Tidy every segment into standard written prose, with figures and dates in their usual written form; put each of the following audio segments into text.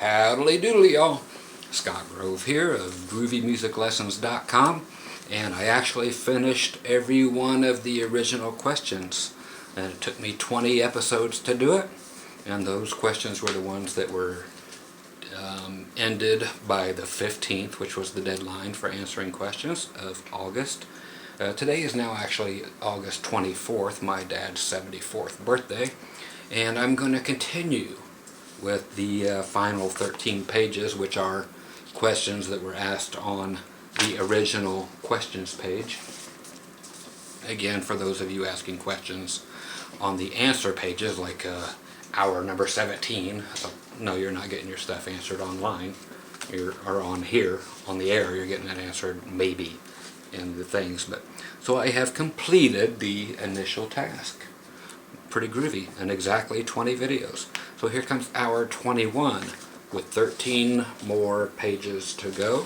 Howdly doodly, y'all. Scott Grove here of GroovyMusicLessons.com, and I actually finished every one of the original questions, and it took me 20 episodes to do it, and those questions were the ones that were ended by the 15th, which was the deadline for answering questions of August. Today is now actually August 24th, my dad's 74th birthday, and I'm going to continue with the final 13 pages, which are questions that were asked on the original questions page. Again, for those of you asking questions on the answer pages, like hour number 17, no, you're not getting your stuff answered online. Or on here, on the air, you're getting that answered maybe in the things. But so I have completed the initial task. Pretty groovy, and exactly 20 videos. So here comes hour 21 with 13 more pages to go,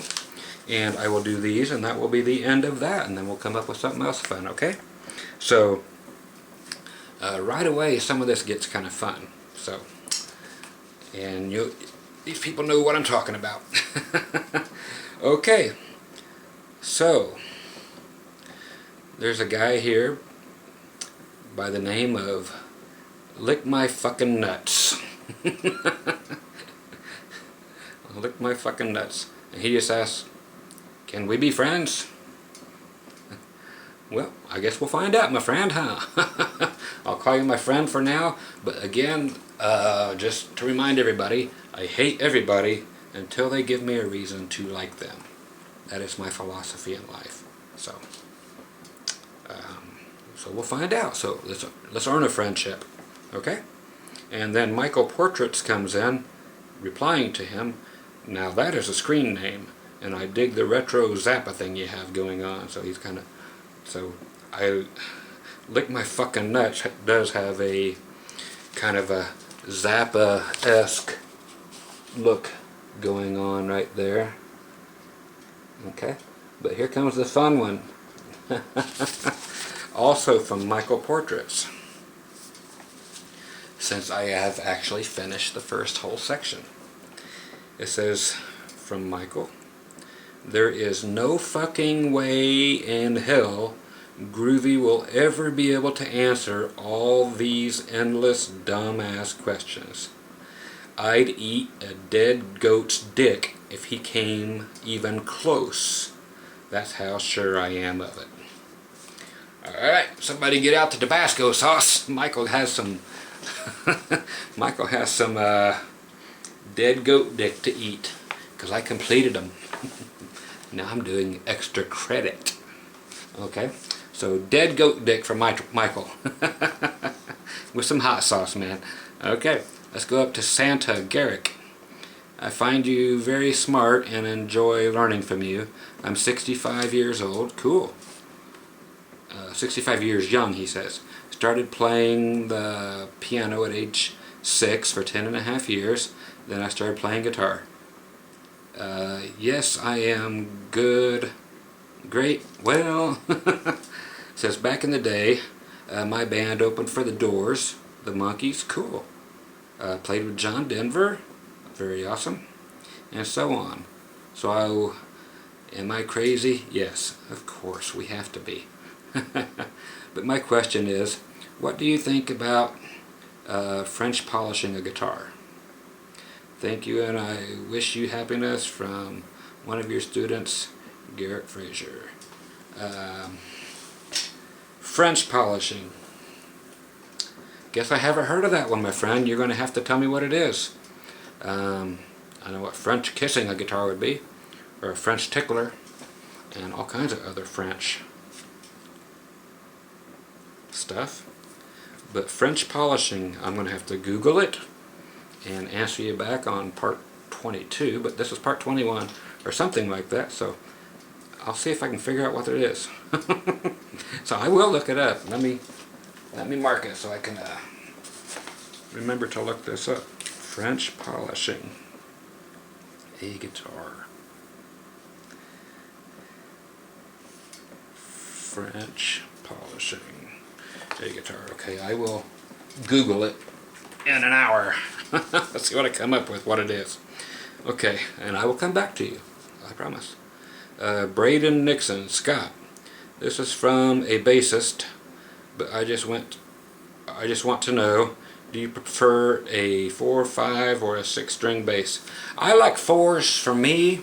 and I will do these, and that will be the end of that, and then we'll come up with something else fun. Okay, so right away some of this gets kind of fun, so, and these people know what I'm talking about. Okay, so there's a guy here by the name of Lick My Fucking Nuts. Lick my fucking nuts. And he just asks, can we be friends? Well, I guess we'll find out, my friend, huh? I'll call you my friend for now, but again, just to remind everybody, I hate everybody until they give me a reason to like them. That is my philosophy in life. So we'll find out. So let's earn a friendship, okay? And then Michael Portraits comes in, replying to him. Now that is a screen name, and I dig the retro Zappa thing you have going on. So he's kind of, so I Lick My Fucking Nuts does have a kind of a Zappa-esque look going on right there. Okay, but here comes the fun one. Also from Michael Portraits, since I have actually finished the first whole section. It says, from Michael, there is no fucking way in hell Groovy will ever be able to answer all these endless dumbass questions. I'd eat a dead goat's dick if he came even close. That's how sure I am of it. Alright, somebody get out the Tabasco sauce. Michael has some Michael has some dead goat dick to eat, because I completed them. Now I'm doing extra credit. Okay, so dead goat dick from Michael. With some hot sauce, man. Okay, let's go up to Santa Garrick. I find you very smart and enjoy learning from you. I'm 65 years old. Cool. 65 years young, he says. Started playing the piano at age 6 for 10.5 years. Then I started playing guitar. Yes, I am good. Great. Well, says back in the day, my band opened for the Doors, the Monkees. Cool. Played with John Denver. Very awesome. And so on. So am I crazy? Yes, of course, we have to be. But my question is, what do you think about French polishing a guitar? Thank you, and I wish you happiness from one of your students, Garrett Frazier. French polishing. Guess I haven't heard of that one, my friend. You're going to have to tell me what it is. I know what French kissing a guitar would be, or a French tickler, and all kinds of other French stuff. But French polishing, I'm going to have to Google it and answer you back on part 22, but this is part 21 or something like that, so I'll see if I can figure out what it is. So I will look it up. Let me mark it so I can remember to look this up. French polishing a guitar. French polishing a guitar. Okay, I will Google it in an hour. Let's see what I come up with, what it is. Okay, and I will come back to you, I promise. Braden Nixon, Scott. This is from a bassist, but I just want to know, do you prefer a 4-5 or a 6-string bass? I like 4s for me.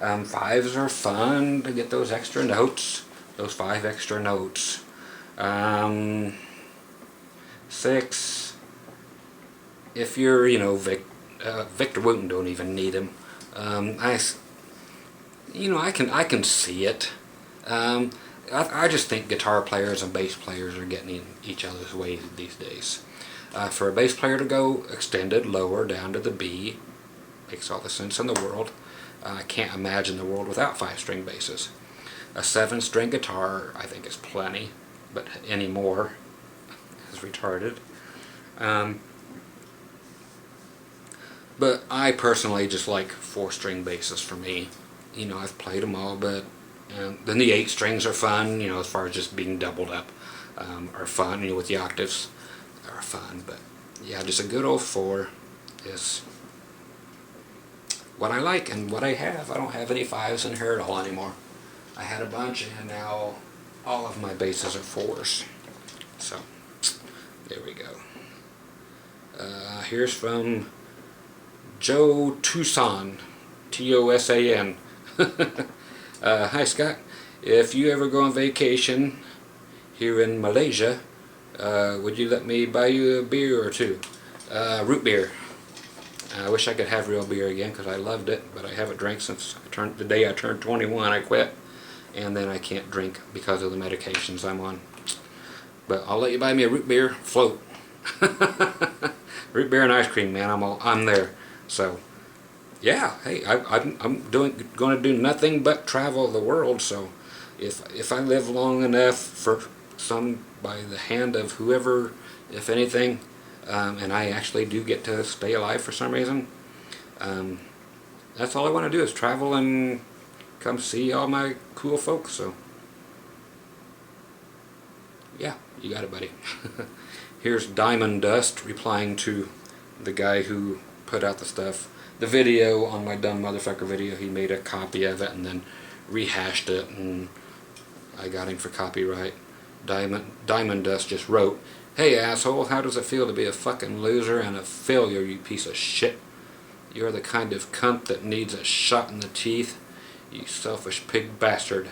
5s are fun to get those extra notes, those 5 extra notes. 6, if you're, you know, Victor Wooten don't even need him. I can see it. I just think guitar players and bass players are getting in each other's way these days. For a bass player to go extended lower down to the B makes all the sense in the world. I can't imagine the world without 5-string basses. A 7-string guitar I think is plenty, but any more is retarded. But I personally just like 4-string basses for me. You know, I've played them all, but then the 8 strings are fun, you know, as far as just being doubled up, are fun, you know, with the octaves are fun. But yeah, just a good old 4 is what I like and what I have. I don't have any 5s in here at all anymore. I had a bunch, and now all of my basses are 4s. So there we go. Here's from Joe Tucson, T-O-S-A-N. Hi Scott, if you ever go on vacation here in Malaysia, would you let me buy you a beer or two? Root beer. I wish I could have real beer again because I loved it, but I haven't drank since the day I turned 21. I quit, and then I can't drink because of the medications I'm on. But I'll let you buy me a root beer float. Root beer and ice cream, man. I'm there. So yeah, hey, I'm going to do nothing but travel the world. So if I live long enough for by the hand of whoever, if anything, and I actually do get to stay alive for some reason, that's all I want to do is travel and come see all my cool folks. So yeah, you got it, buddy. Here's Diamond Dust replying to the guy who put out the video on my dumb motherfucker video. He made a copy of it and then rehashed it, and I got him for copyright. Diamond Dust just wrote, "Hey asshole, how does it feel to be a fucking loser and a failure, you piece of shit? You're the kind of cunt that needs a shot in the teeth, you selfish pig bastard.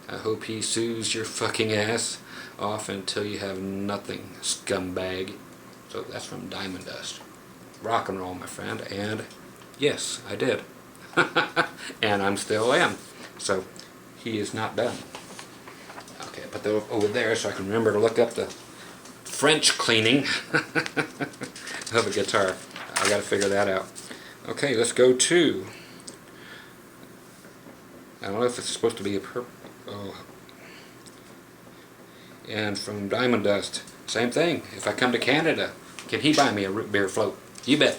I hope he sues your fucking ass off until you have nothing, scumbag." So that's from Diamond Dust. Rock and roll, my friend. And yes, I did. And I'm still am. So he is not done. Okay, I put that over there so I can remember to look up the French cleaning of a guitar. I gotta figure that out. Okay, let's go to, I don't know if it's supposed to be a purple. Oh. And from Diamond Dust, same thing. If I come to Canada, can he buy me a root beer float? You bet.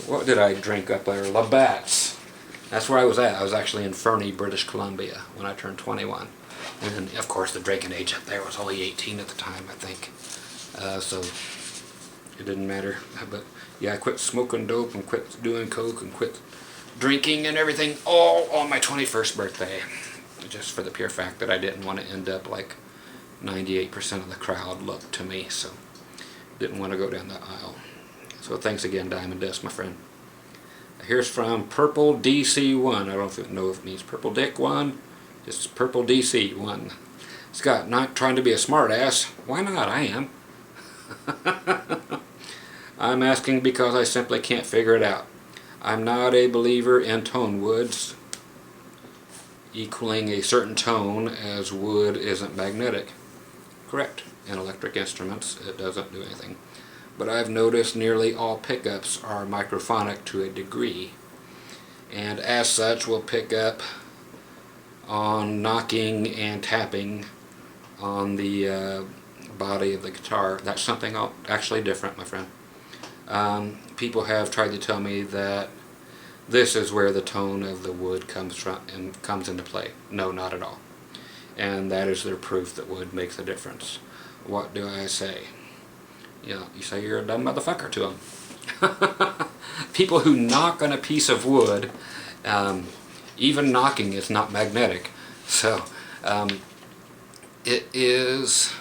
What did I drink up there? Labatt's. That's where I was at. I was actually in Fernie, British Columbia when I turned 21. And of course the drinking age up there was only 18 at the time, I think. So it didn't matter. But yeah, I quit smoking dope and quit doing coke and quit drinking and everything all on my 21st birthday. Just for the pure fact that I didn't want to end up like 98% of the crowd looked to me. So didn't want to go down the aisle. So thanks again, Diamond Dust, my friend. Here's from Purple DC1. I don't know if it means Purple Dick 1. Just Purple DC1. Scott, not trying to be a smart ass. Why not? I am. I'm asking because I simply can't figure it out. I'm not a believer in tone woods equaling a certain tone, as wood isn't magnetic. Correct. In electric instruments, it doesn't do anything. But I've noticed nearly all pickups are microphonic to a degree, and as such will pick up on knocking and tapping on the body of the guitar. That's something actually different, my friend. People have tried to tell me that this is where the tone of the wood comes from and comes into play. No, not at all. And that is their proof that wood makes a difference. What do I say? You know, you say you're a dumb motherfucker to them. People who knock on a piece of wood, even knocking is not magnetic. So it is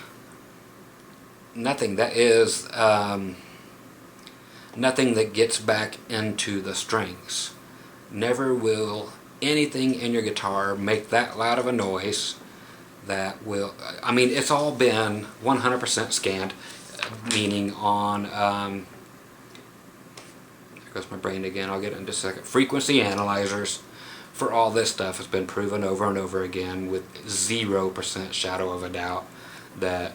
nothing. That is nothing that gets back into the strings. Never will anything in your guitar make that loud of a noise that will, I mean, it's all been 100% scanned, meaning on, there goes my brain again, I'll get it in just a second, frequency analyzers for all this stuff has been proven over and over again with 0% shadow of a doubt that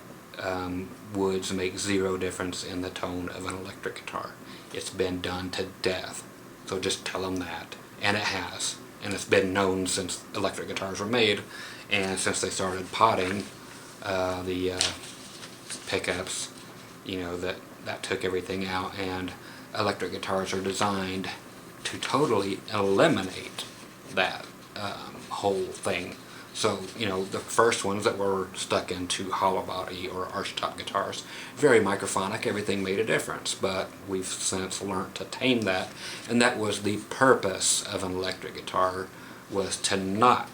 woods make zero difference in the tone of an electric guitar. It's been done to death. So just tell them that. And it has. And it's been known since electric guitars were made, and since they started potting the pickups, you know, that took everything out, and electric guitars are designed to totally eliminate that whole thing. So, you know, the first ones that were stuck into hollow body or archtop guitars, very microphonic, everything made a difference, but we've since learned to tame that, and that was the purpose of an electric guitar, was to not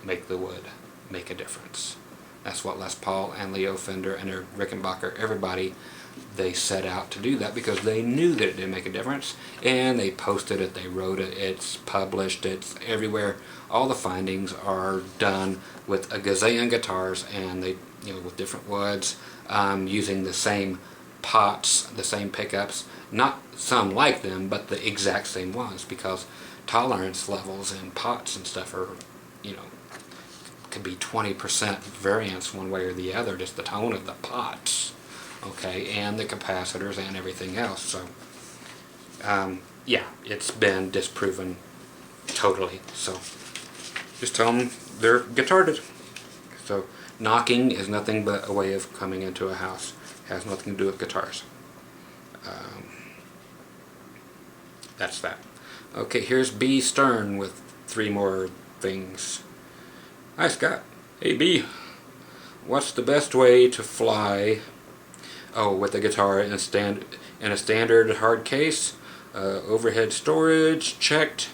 make the wood make a difference. That's what Les Paul and Leo Fender and Rickenbacker, everybody, they set out to do that because they knew that it didn't make a difference, and they posted it, they wrote it, it's published, it's everywhere. All the findings are done with a gazillion guitars, and they, you know, with different woods, using the same pots, the same pickups, not some like them, but the exact same ones, because tolerance levels in pots and stuff are, you know, could be 20% variance one way or the other, just the tone of the pots, okay, and the capacitors and everything else. So yeah, it's been disproven totally. So just tell them they're guitarded. So knocking is nothing but a way of coming into a house. It has nothing to do with guitars. That's that. Okay, here's B Stern with 3 more things. Hi Scott. Hey B. What's the best way to fly? Oh, with a guitar in a standard hard case. Overhead storage checked.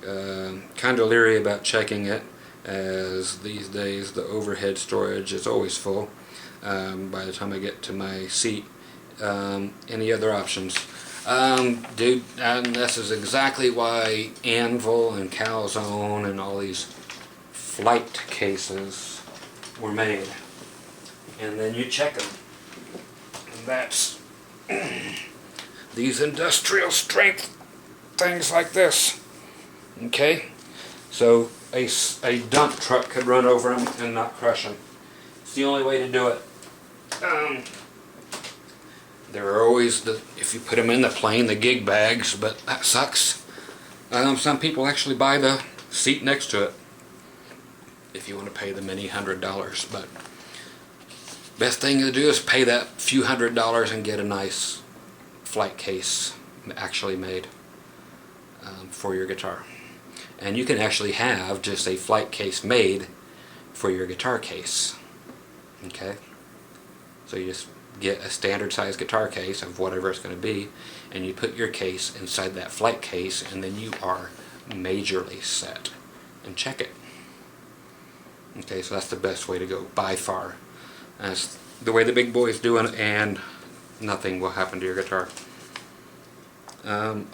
Kind of leery about checking it, as these days the overhead storage is always full by the time I get to my seat. Any other options? Dude, and this is exactly why Anvil and Calzone and all these flight cases were made. And then you check them. And that's these industrial strength things like this. Okay, so a dump truck could run over them and not crush them. It's the only way to do it. There are always, if you put them in the plane, the gig bags, but that sucks. Some people actually buy the seat next to it if you want to pay the many $100s. But best thing to do is pay that few $100s and get a nice flight case actually made for your guitar. And you can actually have just a flight case made for your guitar case. Okay? So you just get a standard size guitar case of whatever it's going to be, and you put your case inside that flight case, and then you are majorly set. And check it. Okay, so that's the best way to go by far. That's the way the big boys do it, and nothing will happen to your guitar.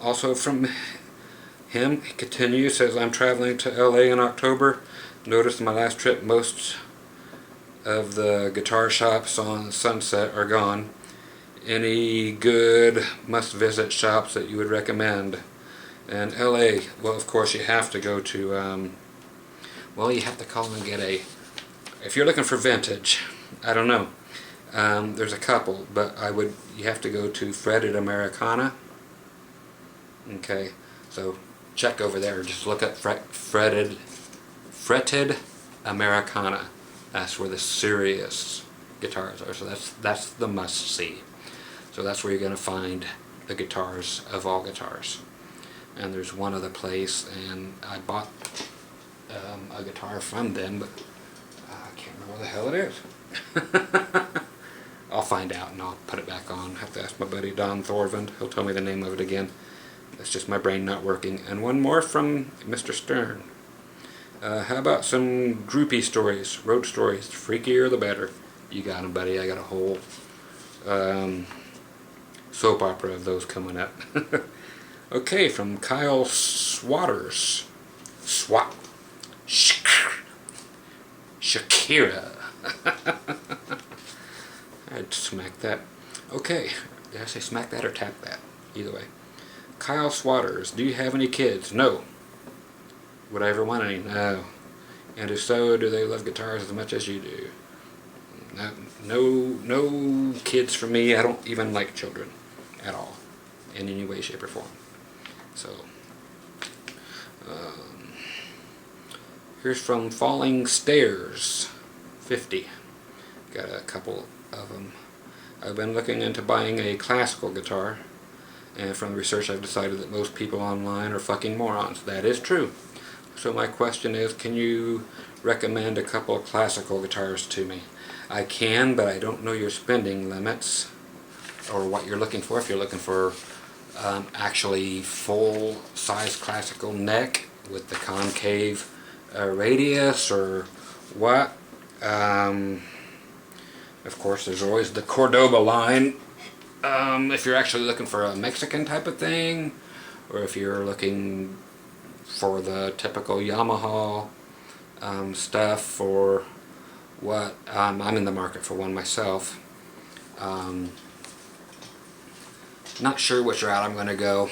Also from him, he continues, says, I'm traveling to LA in October. Noticed my last trip most of the guitar shops on Sunset are gone. Any good must-visit shops that you would recommend? And LA, well, of course you have to go to, well, you have to call and get if you're looking for vintage, I don't know. There's a couple, but you have to go to Fretted Americana. Okay, so check over there, just look up Fretted Americana. That's where the serious guitars are, so that's the must-see. So that's where you're going to find the guitars of all guitars. And there's one other place, and I bought a guitar from them, but I can't remember what the hell it is. I'll find out and I'll put it back on. I have to ask my buddy Don Thorvand. He'll tell me the name of it again. That's just my brain not working. And one more from Mr. Stern. How about some groupie stories, road stories? The freakier the better. You got 'em, buddy. I got a whole soap opera of those coming up. Okay, from Kyle Swatters. Swat. Shakira. I'd smack that. Okay, did I say smack that or tap that? Either way. Kyle Swatters, do you have any kids? No. Would I ever want any? No. And if so, do they love guitars as much as you do? No kids for me. I don't even like children at all, in any way, shape, or form. So, here's from Falling Stairs 50. Got a couple of them. I've been looking into buying a classical guitar, and from the research I've decided that most people online are fucking morons. That is true. So my question is, can you recommend a couple of classical guitars to me? I can, but I don't know your spending limits or what you're looking for. If you're looking for actually full-size classical neck with the concave radius or what. Of course, there's always the Cordoba line. If you're actually looking for a Mexican type of thing, or if you're looking for the typical Yamaha stuff, or what, I'm in the market for one myself. Not sure which route I'm going to go.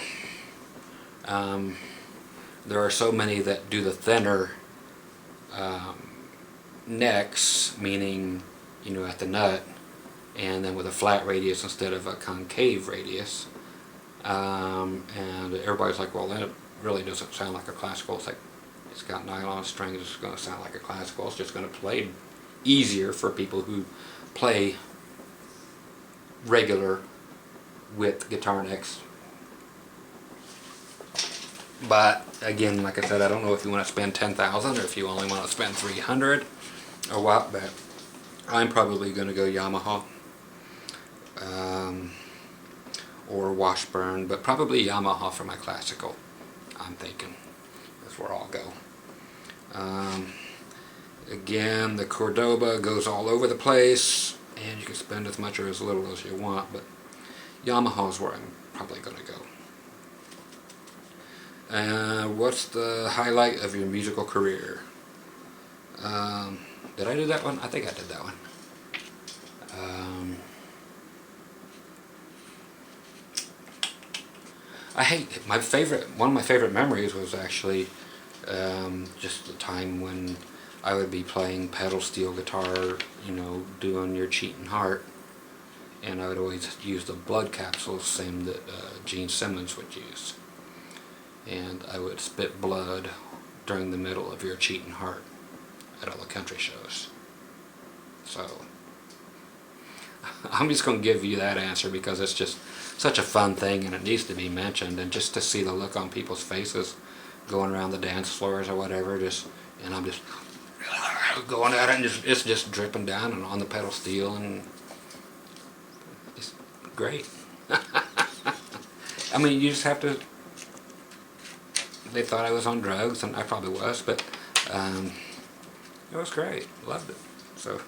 There are so many that do the thinner necks, meaning, you know, at the nut, and then with a flat radius instead of a concave radius. And everybody's like, well, that really doesn't sound like a classical. It's like, it's got nylon strings, it's going to sound like a classical. It's just going to play easier for people who play regular width guitar necks. But again, like I said, I don't know if you want to spend $10,000 or if you only want to spend $300 or what, but I'm probably going to go Yamaha or Washburn, but probably Yamaha for my classical, I'm thinking. That's where I'll go. Again, the Cordoba goes all over the place, and you can spend as much or as little as you want, but Yamaha is where I'm probably going to go. What's the highlight of your musical career? Did I do that one? I think I did that one. One of my favorite memories was actually just the time when I would be playing pedal steel guitar, you know, doing Your Cheating Heart, and I would always use the blood capsules, same that Gene Simmons would use, and I would spit blood during the middle of Your Cheating Heart at all the country shows. So I'm just going to give you that answer because it's just such a fun thing and it needs to be mentioned, and just to see the look on people's faces going around the dance floors or whatever, and I'm just going at it, and it's just dripping down and on the pedal steel, and it's great. I mean, you just have to. They thought I was on drugs, and I probably was, but it was great. Loved it. So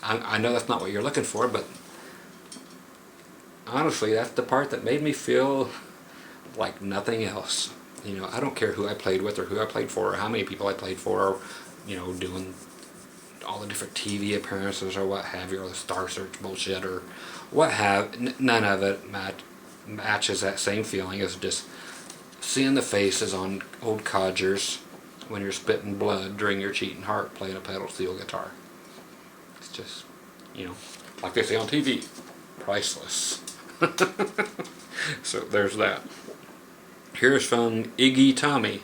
I know that's not what you're looking for, but honestly, that's the part that made me feel like nothing else. You know, I don't care who I played with or who I played for or how many people I played for, or, you know, doing all the different TV appearances or what have you, or the Star Search bullshit or what have. None of it matches that same feeling as just seeing the faces on old codgers when you're spitting blood during Your Cheating Heart playing a pedal steel guitar. It's just, you know, like they say on TV, priceless. So there's that. Here's from Iggy Tommy.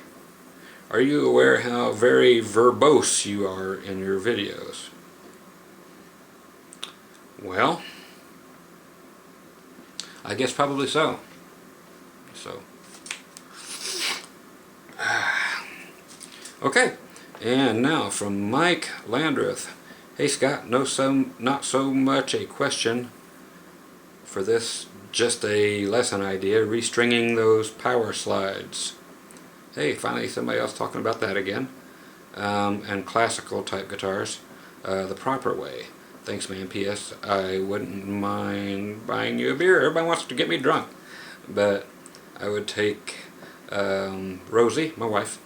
Are you aware how very verbose you are in your videos? Well, I guess probably so. Okay, and now from Mike Landreth. Hey Scott, not so much a question, for this, just a lesson idea, restringing those power slides. Hey, finally somebody else talking about that again. And classical type guitars, the proper way. Thanks, man. P.S. I wouldn't mind buying you a beer. Everybody wants to get me drunk. But I would take Rosie, my wife,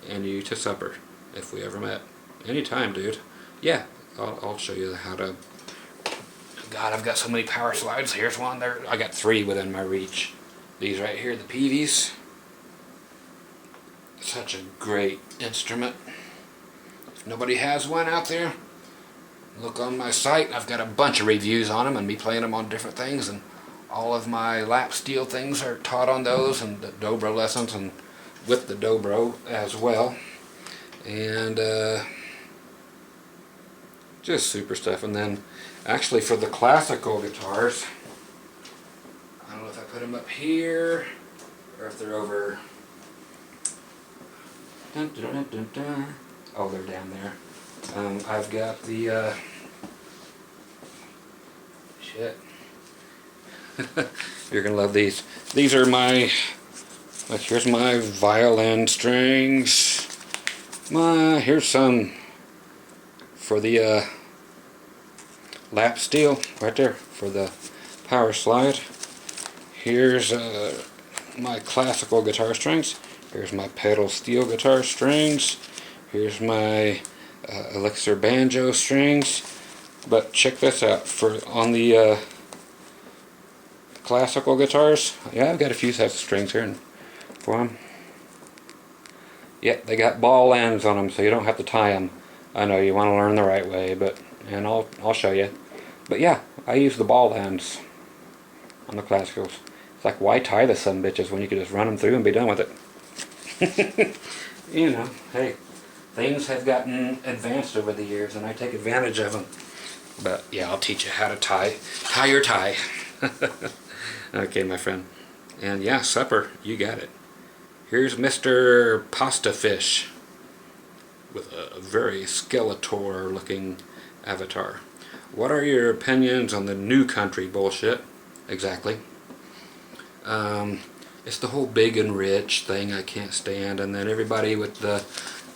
and you to supper if we ever met. Anytime, dude. Yeah, I'll show you how to... God, I've got so many power slides. Here's one there. I got 3 within my reach. These right here, the Peavies. Such a great instrument. If nobody has one out there, look on my site. I've got a bunch of reviews on them and me playing them on different things, and all of my lap steel things are taught on those, and the dobro lessons, and with the dobro as well. And just super stuff. And then actually for the classical guitars, I don't know if I put them up here or if they're over. Dun, dun, dun, dun, dun. Oh, they're down there. I've got the shit. You're gonna love these. These are my, like, here's my violin strings. Here's some for the lap steel right there for the power slide. Here's my classical guitar strings. Here's my pedal steel guitar strings. Here's my Elixir banjo strings. But check this out, for on the classical guitars, yeah, I've got a few sets of strings here for them. Yeah, they got ball ends on them, so you don't have to tie them. I know you want to learn the right way, and I'll show you. But yeah, I use the ball ends on the classicals. It's like, why tie the son bitches when you could just run them through and be done with it? You know, hey, things have gotten advanced over the years, and I take advantage of them. But yeah, I'll teach you how to tie your tie. Okay, my friend. And yeah, supper, you got it. Here's Mr. Pasta Fish with a very Skeletor looking avatar. What are your opinions on the new country bullshit? Exactly. It's the whole big and rich thing I can't stand, and then everybody with the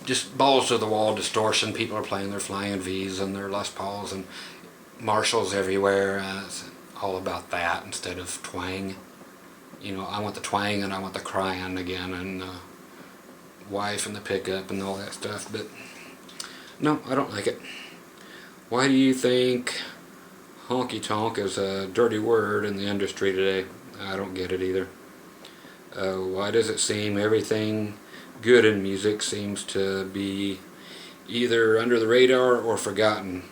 just balls to the wall distortion. People are playing their Flying V's and their Les Pauls and Marshalls everywhere. It's all about that instead of twang. You know, I want the twang and I want the crying again, and wife and the pickup and all that stuff. But no, I don't like it. Why do you think honky tonk is a dirty word in the industry today? I don't get it either. Why does it seem everything good in music seems to be either under the radar or forgotten?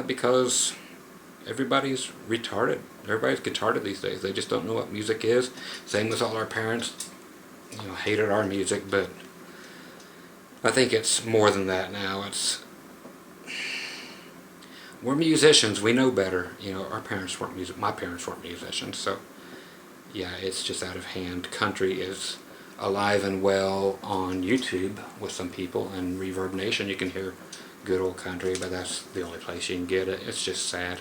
Because everybody's retarded. Everybody's retarded these days. They just don't know what music is. Same with all our parents, you know, hated our music, but I think it's more than that now. We're musicians. We know better. You know, our parents weren't my parents weren't musicians, so yeah, it's just out of hand. Country is alive and well on YouTube with some people, and Reverb Nation you can hear good old country, but that's the only place you can get it. It's just sad.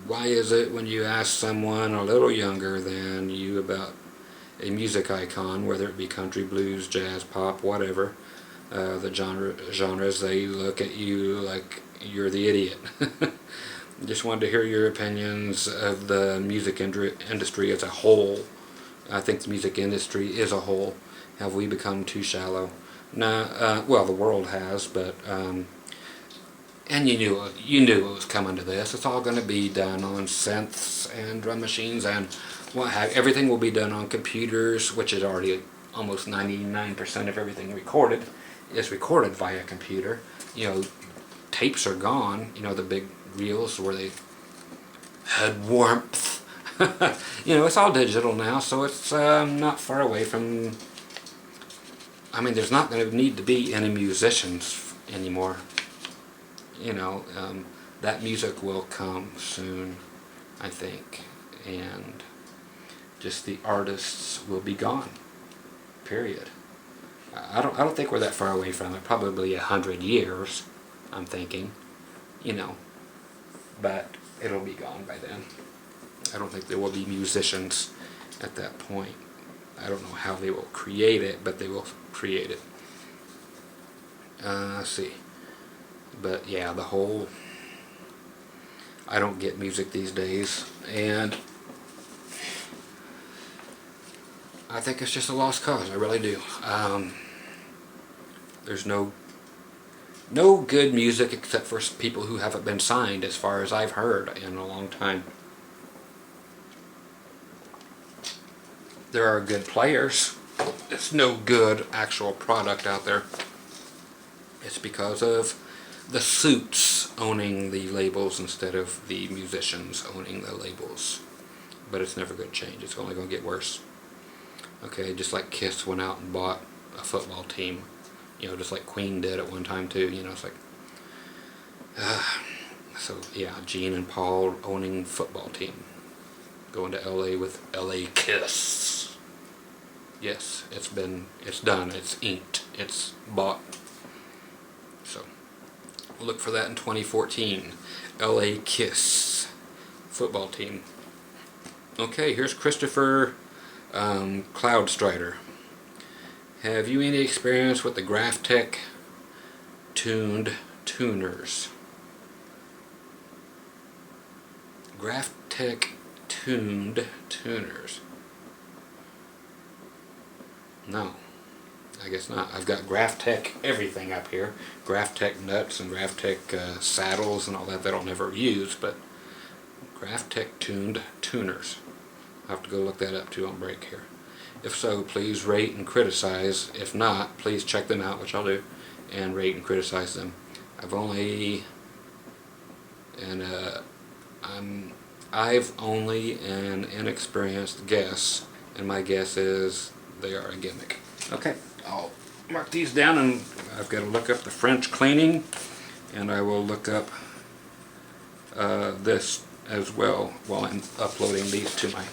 Why is it when you ask someone a little younger than you about a music icon, whether it be country, blues, jazz, pop, whatever, the genres, they look at you like you're the idiot? Just wanted to hear your opinions of the music industry as a whole. I think the music industry as a whole. Have we become too shallow? Nah, well, the world has, but and you knew it was coming to this. It's all going to be done on synths and drum machines and what have. Everything will be done on computers, which is already almost 99% of everything recorded is recorded via computer. You know, tapes are gone. You know, the big reels where they had warmth. You know, it's all digital now, so it's not far away from. I mean, there's not going to need to be any musicians anymore. You know, that music will come soon, I think, and just the artists will be gone. Period. I don't think we're that far away from it. Probably 100 years, I'm thinking. You know, but it'll be gone by then. I don't think they will be musicians at that point. I don't know how they will create it, but they will create it. Let's see. But yeah, the whole... I don't get music these days, and I think it's just a lost cause. I really do. There's no good music except for people who haven't been signed, as far as I've heard, in a long time. There are good players. There's no good actual product out there. It's because of the suits owning the labels instead of the musicians owning the labels. But it's never going to change. It's only going to get worse. Okay, just like Kiss went out and bought a football team. You know, just like Queen did at one time too. You know, it's like... so, yeah, Gene and Paul owning football team. Going to LA with LA Kiss. Yes, it's done. It's inked. It's bought. So, we'll look for that in 2014. LA Kiss football team. Okay, here's Christopher Cloudstrider. Have you any experience with the Graphtec tuned tuners? Graphtec tuned tuners. No, I guess not. I've got Graphtec everything up here. Graphtec nuts and Graphtec saddles and all that I'll never use, but Graphtec tuned tuners. I'll have to go look that up too on break here. If so, please rate and criticize. If not, please check them out, which I'll do, and rate and criticize them. I've only an inexperienced guess, and my guess is they are a gimmick. Okay, I'll mark these down, and I've got to look up the French cleaning, and I will look up this as well while I'm uploading these to my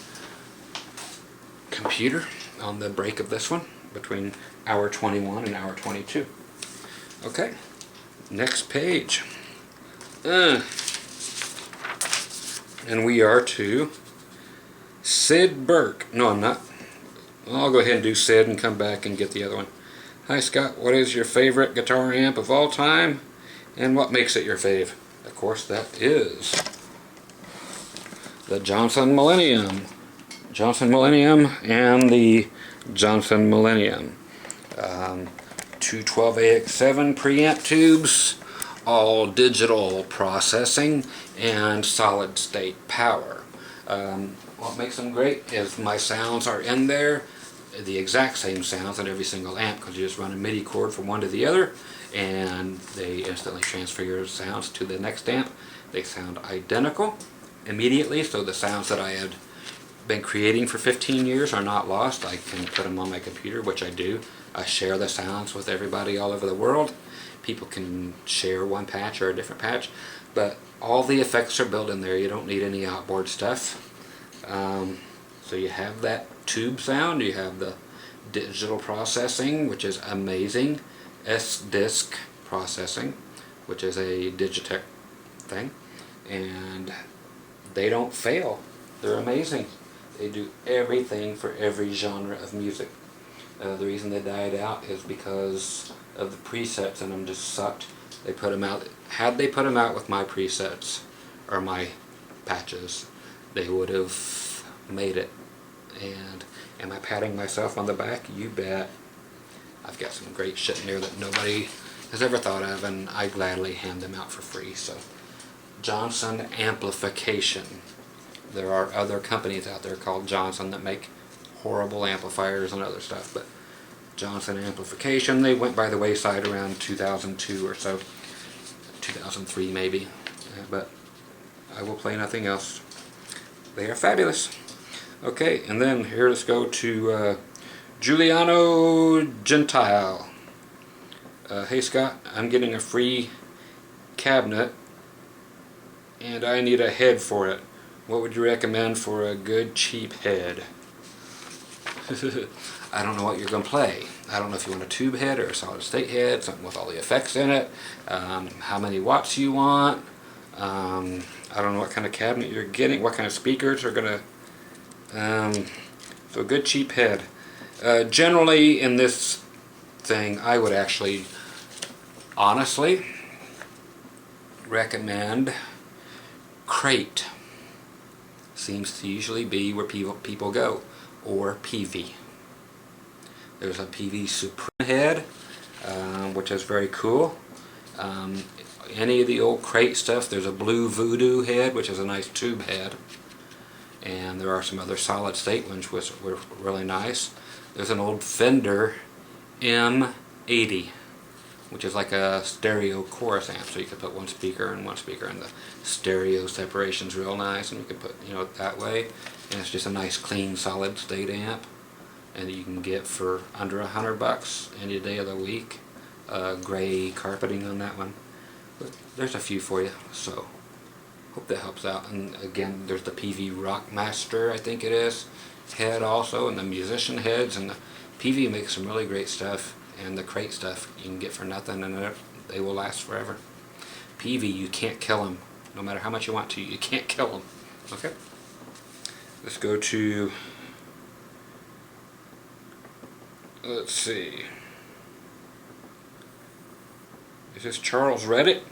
computer on the break of this one between hour 21 and hour 22. Okay, next page. And we are to Sid Burke. No, I'm not. I'll go ahead and do Sid and come back and get the other one. Hi Scott, what is your favorite guitar amp of all time, and what makes it your fave? Of course, that is the Johnson Millennium. Johnson Millennium and the Johnson Millennium. Two 12AX7 preamp tubes, all digital processing and solid state power. What makes them great is my sounds are in there, the exact same sounds on every single amp, because you just run a MIDI cord from one to the other and they instantly transfer your sounds to the next amp. They sound identical immediately, so the sounds that I had been creating for 15 years are not lost. I can put them on my computer, which I do. I share the sounds with everybody all over the world. People can share one patch or a different patch, but all the effects are built in there. You don't need any outboard stuff. So you have that tube sound, you have the digital processing, which is amazing, S-disc processing, which is a Digitech thing, and they don't fail. They're amazing. They do everything for every genre of music. The reason they died out is because of the presets in them just sucked. They put them out. Had they put them out with my presets or my patches, they would have made it. And am I patting myself on the back? You bet. I've got some great shit in there that nobody has ever thought of, and I gladly hand them out for free. So, Johnson Amplification. There are other companies out there called Johnson that make horrible amplifiers and other stuff, but Johnson Amplification, they went by the wayside around 2002 or so, 2003 maybe, but I will play nothing else. They are fabulous. Okay, and then here, let's go to Giuliano Gentile. Hey Scott, I'm getting a free cabinet and I need a head for it. What would you recommend for a good cheap head? I don't know what you're going to play. I don't know if you want a tube head or a solid state head, something with all the effects in it, how many watts you want, I don't know what kind of cabinet you're getting, what kind of speakers are going to, so a good cheap head. Generally in this thing, I would actually honestly recommend Crate. Seems to usually be where people go, or PV. There's a PV Supreme head, which is very cool. Any of the old Crate stuff, there's a blue Voodoo head, which is a nice tube head. And there are some other solid state ones which were really nice. There's an old Fender M80, which is like a stereo chorus amp, so you can put one speaker and the stereo separation's real nice, and you can put, it that way. And it's just a nice clean solid state amp, and you can get for under $100 any day of the week. Gray carpeting on that one. But there's a few for you, so hope that helps out. And again, there's the PV Rockmaster, I think it is, head also, and the musician heads, and the PV makes some really great stuff, and the Crate stuff you can get for nothing, and they will last forever. PV, you can't kill them. No matter how much you want to, you can't kill them. Okay? Let's go to, let's see. Is this Charles Reddit?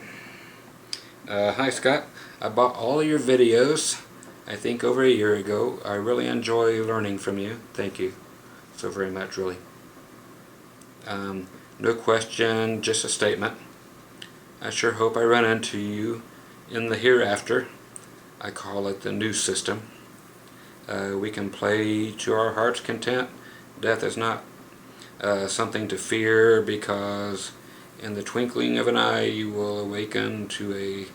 Hi Scott. I bought all of your videos, I think over a year ago. I really enjoy learning from you. Thank you so very much, really. No question, just a statement. I sure hope I run into you in the hereafter. I call it the new system. We can play to our heart's content. Death is not something to fear, because in the twinkling of an eye you will awaken to a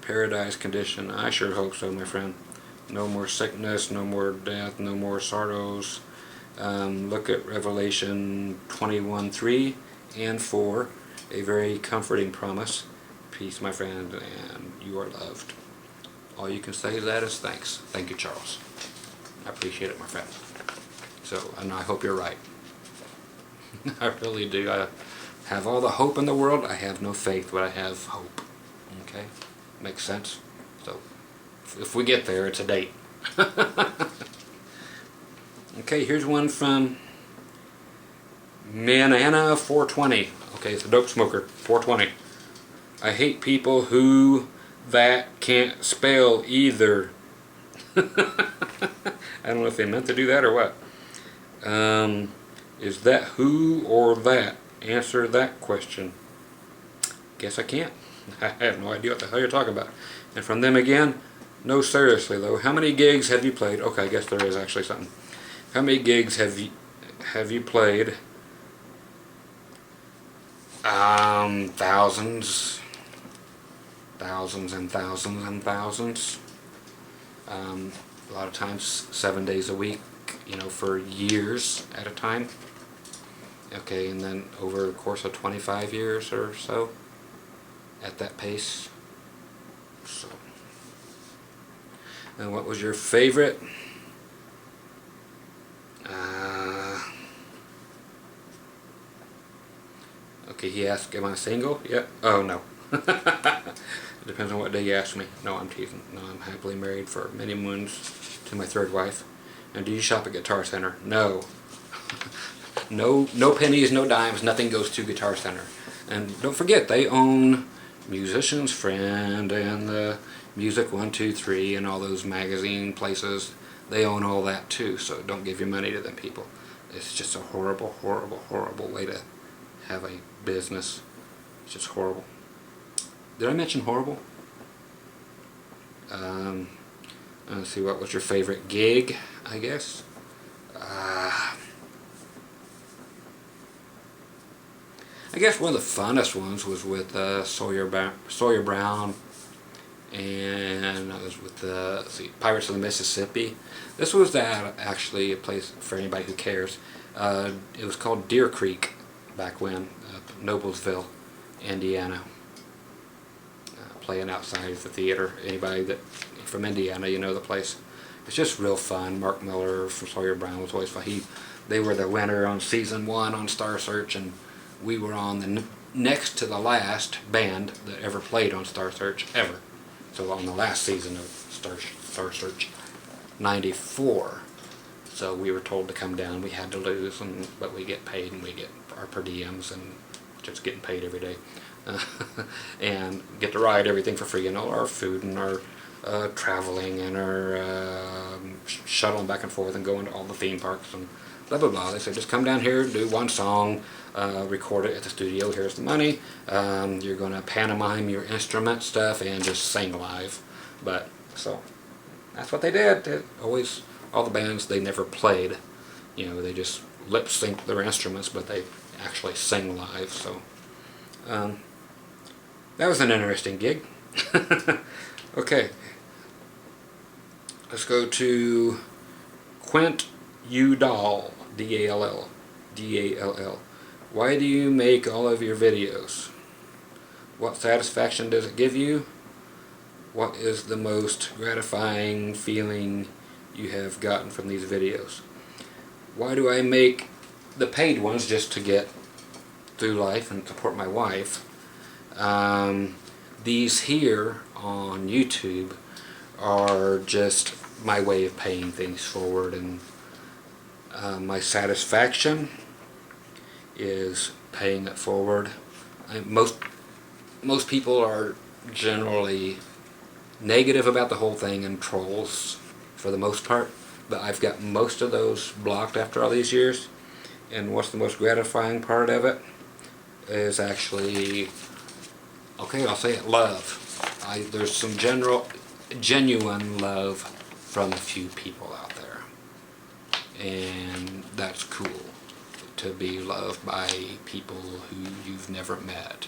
paradise condition. I sure hope so, my friend. No more sickness, no more death, no more sorrows. Look at Revelation 21:3 and 4, a very comforting promise. Peace, my friend, and you are loved. All you can say to that is thanks. Thank you, Charles. I appreciate it, my friend. So, and I hope you're right. I really do. I have all the hope in the world. I have no faith, but I have hope. Okay? Makes sense? So, if we get there, it's a date. Okay, here's one from Manana420. Okay, it's a dope smoker. 420. I hate people who that can't spell either. I don't know if they meant to do that or what. Is that who or that? Answer that question. Guess I can't. I have no idea what the hell you're talking about. And from them again, no, seriously though, how many gigs have you played? Okay, I guess there is actually something. How many gigs have you played? Thousands and thousands and thousands. A lot of times 7 days a week, for years at a time. Okay, and then over the course of 25 years or so, at that pace. So, and what was your favorite? Okay, he asked, am I single? Yeah. Oh, no. It depends on what day you ask me. No, I'm teasing. No, I'm happily married for many moons to my third wife. And do you shop at Guitar Center? No. No pennies, no dimes, nothing goes to Guitar Center. And don't forget, they own Musician's Friend and the Music 123 and all those magazine places. They own all that too, so don't give your money to them people. It's just a horrible, horrible, horrible way to have a business. It's just horrible. Did I mention horrible? Let's see, what was your favorite gig, I guess? I guess one of the funnest ones was with Sawyer Brown, and I was with the Pirates of the Mississippi. This was actually a place for anybody who cares. It was called Deer Creek back when, Noblesville, Indiana. Playing outside the theater. Anybody that from Indiana, you know the place. It's just real fun. Mark Miller from Sawyer Brown was always fun. They were the winner on season 1 on Star Search, and we were on the next to the last band that ever played on Star Search ever. So on the last season of Star Search '94, so we were told to come down. We had to lose, but we get paid and we get our per diems and just getting paid every day, and get to ride everything for free, and all our food and our traveling and our shuttling back and forth and going to all the theme parks and blah blah blah. They said just come down here, do one song, record it at the studio. Here's the money. You're going to pantomime your instrument stuff and just sing live. But so that's what they did. Always, all the bands, they never played. You know, they just lip synced their instruments, but they actually sing live. So that was an interesting gig. Okay, let's go to Quint Udall, D-A-L-L. Why do you make all of your videos? What satisfaction does it give you? What is the most gratifying feeling you have gotten from these videos? Why do I make the paid ones? Just to get through life and support my wife. These here on YouTube are just my way of paying things forward, and my satisfaction is paying it forward. Most people are generally negative about the whole thing and trolls for the most part, but I've got most of those blocked after all these years. And what's the most gratifying part of it is actually, okay, I'll say it, love. There's some genuine love from a few people out there, and that's cool, to be loved by people who you've never met,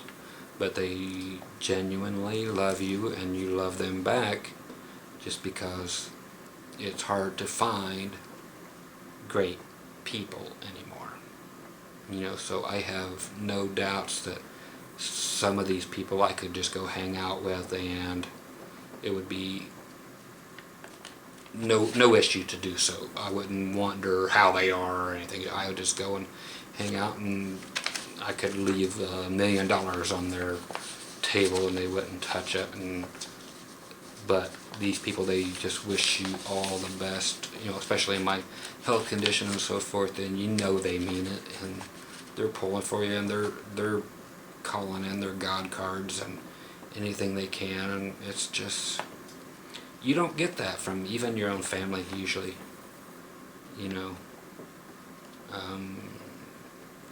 but they genuinely love you and you love them back, just because it's hard to find great people anymore. You know, so I have no doubts that some of these people I could just go hang out with and it would be no issue to do so. I wouldn't wonder how they are or anything. I would just go and hang out, and I could leave $1 million on their table and they wouldn't touch it. But these people, they just wish you all the best, you know, especially in my health condition and so forth, and you know they mean it, and they're pulling for you, and they're calling in their God cards and anything they can, and it's just, you don't get that from even your own family usually, you know.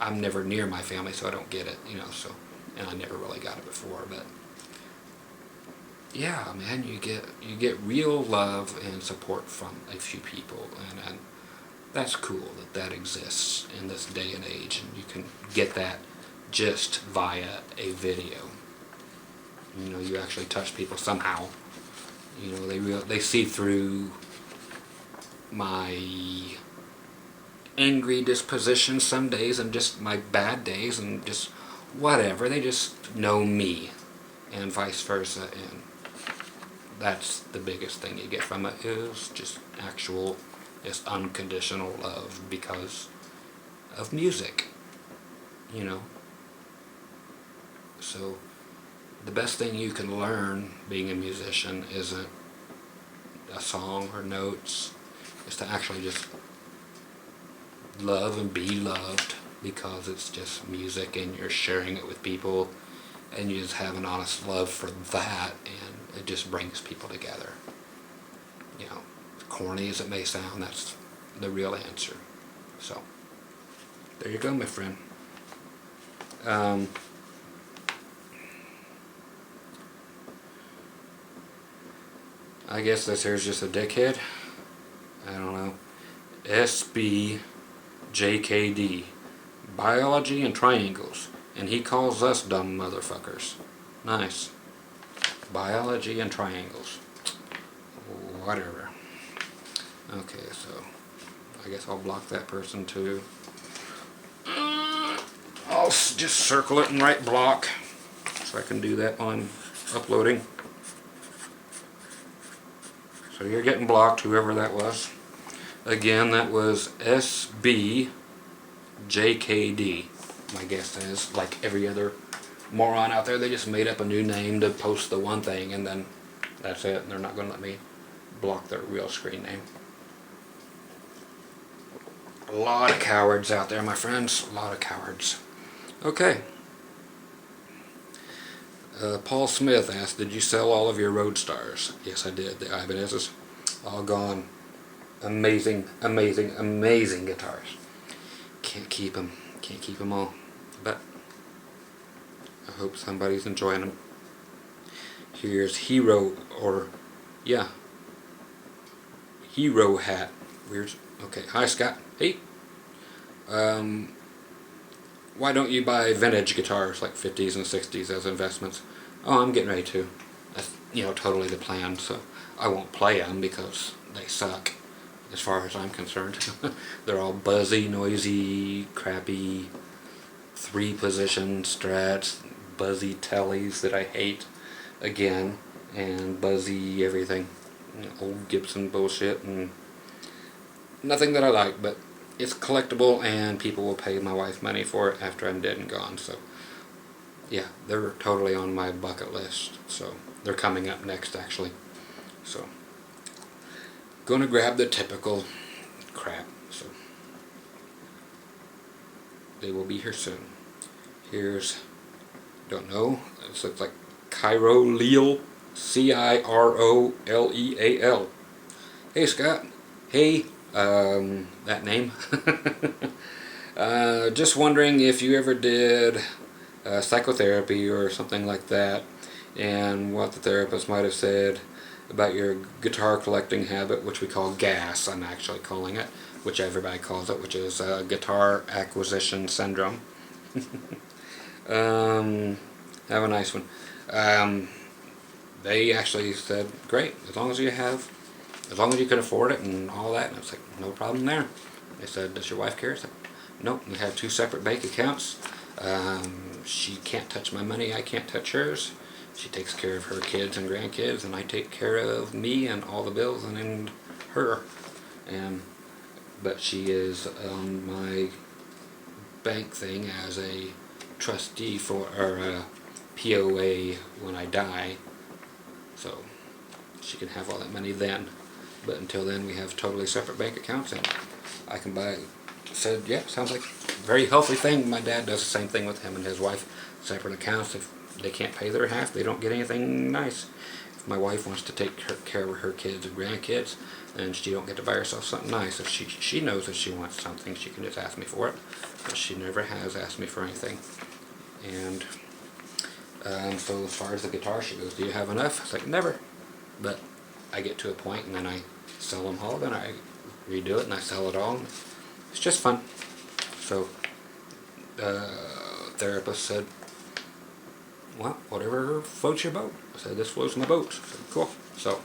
I'm never near my family, so I don't get it, you know, so, and I never really got it before, but yeah, man, you get real love and support from a few people, and that's cool that exists in this day and age, and you can get that just via a video. You know, you actually touch people somehow. You know, they see through my angry disposition some days and just my bad days and just whatever. They just know me, and vice versa, and that's the biggest thing you get from it, is just unconditional love because of music, you know. So the best thing you can learn being a musician isn't a song or notes. It's to actually just love and be loved, because it's just music and you're sharing it with people, and you just have an honest love for that, and it just brings people together. You know, corny as it may sound, that's the real answer. So there you go, my friend. I guess this here's just a dickhead. I don't know. SBJKD. Biology and triangles. And he calls us dumb motherfuckers. Nice. Biology and triangles. Whatever. Okay, so I guess I'll block that person too. I'll just circle it and write block, so I can do that while I'm uploading. So you're getting blocked, whoever that was. Again, that was SBJKD. My guess is, like every other moron out there, they just made up a new name to post the one thing, and then That's it. And they're not going to let me block their real screen name. A lot of cowards out there, my friends. A lot of cowards. Okay. Paul Smith asked, did you sell all of your Roadstars? Yes, I did. The Ibanez's. All gone. Amazing, amazing, amazing guitars. Can't keep them. Can't keep them all. But I hope somebody's enjoying them. Here's Hero, or yeah, Hero Hat. Weird. Okay. Hi, Scott. Hey. Why don't you buy vintage guitars like 50s and 60s as investments? Oh, I'm getting ready to. That's, totally the plan. So I won't play them because they suck, as far as I'm concerned. They're all buzzy, noisy, crappy, 3-position strats, buzzy tellies that I hate again, and buzzy everything. Old Gibson bullshit and nothing that I like, but it's collectible and people will pay my wife money for it after I'm dead and gone. So yeah, they're totally on my bucket list. So they're coming up next, actually. So gonna grab the typical crap. So they will be here soon. Here's, don't know, this looks like Chiroleal, Ciroleal. Hey, Scott. Hey, that name. Just wondering if you ever did psychotherapy or something like that, and what the therapist might have said about your guitar collecting habit, which we call GAS, I'm actually calling it, which everybody calls it, which is Guitar Acquisition Syndrome. Have a nice one. They actually said, great, as long as you can afford it and all that. And it's like, no problem there. They said, does your wife care? I said, nope, we have 2 separate bank accounts. She can't touch my money, I can't touch hers. She takes care of her kids and grandkids, and I take care of me and all the bills and her. But she is on my bank thing as a trustee for, or a POA when I die. So she can have all that money then. But until then, we have totally separate bank accounts, and I can buy. Said, yeah, sounds like a very healthy thing. My dad does the same thing with him and his wife. Separate accounts. If they can't pay their half, they don't get anything nice. If my wife wants to take care of her kids and grandkids, then she don't get to buy herself something nice. If she knows if she wants something, she can just ask me for it. But she never has asked me for anything. And so as far as the guitar, she goes, do you have enough? I was like, never. But I get to a point and then I sell them all, then I redo it and I sell it all. It's just fun. So the therapist said, well, whatever floats your boat. I said, this floats my boat. I said, cool. So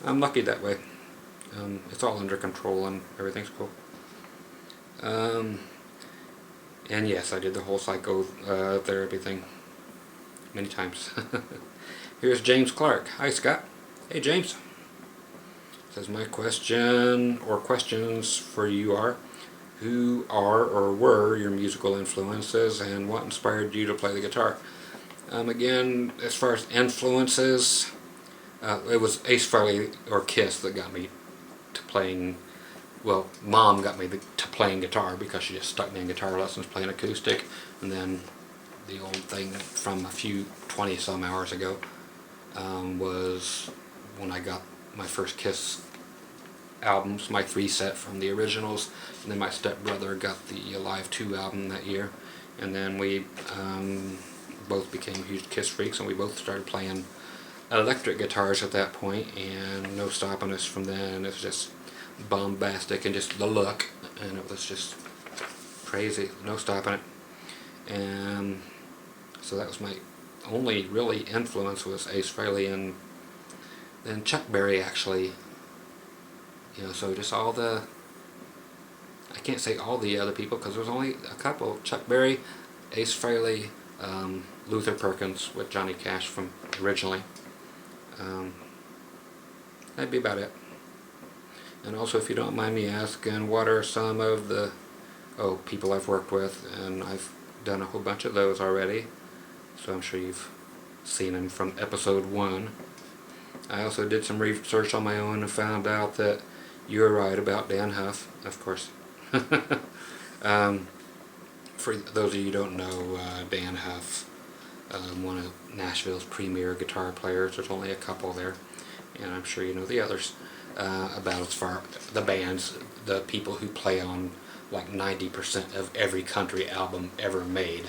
I'm lucky that way. It's all under control and everything's cool. And yes, I did the whole psychotherapy thing many times. Here's James Clark. Hi, Scott. Hey, James. Says, my question or questions for you are, who are or were your musical influences and what inspired you to play the guitar? Again, as far as influences, it was Ace Frehley or Kiss that got me to playing. Well, Mom got me to playing guitar because she just stuck me in guitar lessons playing acoustic, and then the old thing from a few 20-some hours ago was when I got my first Kiss albums, my 3-set from the originals, and then my stepbrother got the Live 2 album that year, and then we both became huge Kiss freaks, and we both started playing electric guitars at that point, and no stopping us from then. It was just bombastic and just the look, and it was just crazy, no stopping it. And so that was my only really influence, was Ace Frehley, and then Chuck Berry actually. So just all the, I can't say all the other people because there was only a couple. Chuck Berry, Ace Frehley, Luther Perkins with Johnny Cash from originally. That'd be about it. And also, if you don't mind me asking, what are some of the people I've worked with? And I've done a whole bunch of those already, so I'm sure you've seen them from episode 1. I also did some research on my own and found out that you were right about Dan Huff, of course. For those of you who don't know, Dan Huff, one of Nashville's premier guitar players. There's only a couple there, and I'm sure you know the others. About as far the bands, the people who play on like 90% of every country album ever made.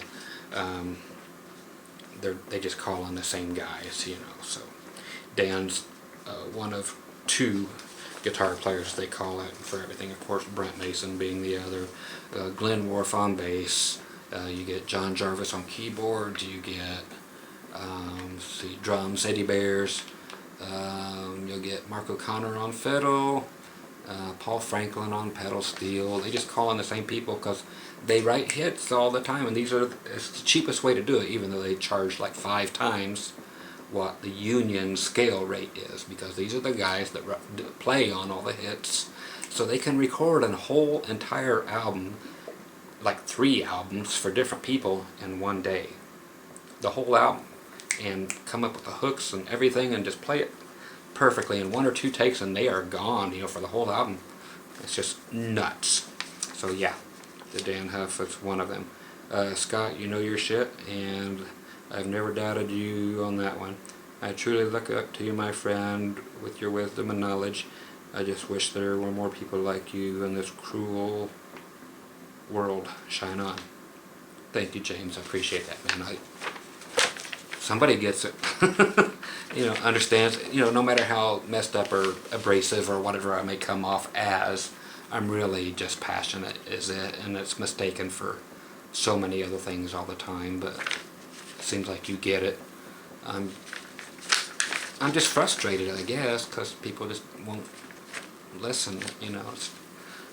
They just call on the same guys, you know. So Dan's one of two guitar players, they call it, for everything. Of course, Brent Mason being the other. Glenn Worf on bass. You get John Jarvis on keyboards. You get drums, Eddie Bears. You'll get Mark O'Connor on fiddle. Paul Franklin on pedal steel. They just call on the same people because they write hits all the time, and it's the cheapest way to do it, even though they charge like 5 times what the union scale rate is, because these are the guys that play on all the hits, so they can record a whole entire album, like 3 albums for different people in one day, the whole album, and come up with the hooks and everything and just play it perfectly in 1 or 2 takes, and they are gone, you know, for the whole album. It's just nuts. So yeah, the Dan Huff is one of them. Scott, you know your shit, and I've never doubted you on that one. I truly look up to you, my friend, with your wisdom and knowledge. I just wish there were more people like you in this cruel world. Shine on. Thank you, James. I appreciate that, man. Somebody gets it. You know, understands, you know, no matter how messed up or abrasive or whatever I may come off as, I'm really just passionate, is it, and it's mistaken for so many other things all the time, but it seems like you get it. I'm just frustrated, I guess, because people just won't listen, you know.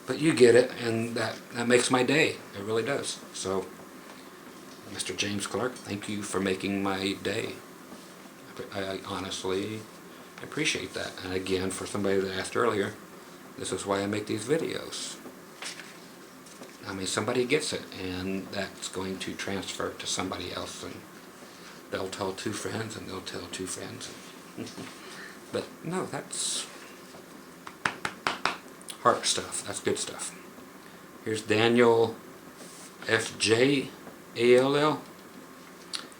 But you get it, and that makes my day. It really does. So, Mr. James Clark, thank you for making my day. I honestly appreciate that. And again, for somebody that asked earlier, this is why I make these videos. I mean, somebody gets it, and that's going to transfer to somebody else, and they'll tell 2 friends, and they'll tell 2 friends. But no, that's heart stuff. That's good stuff. Here's Daniel FJALL.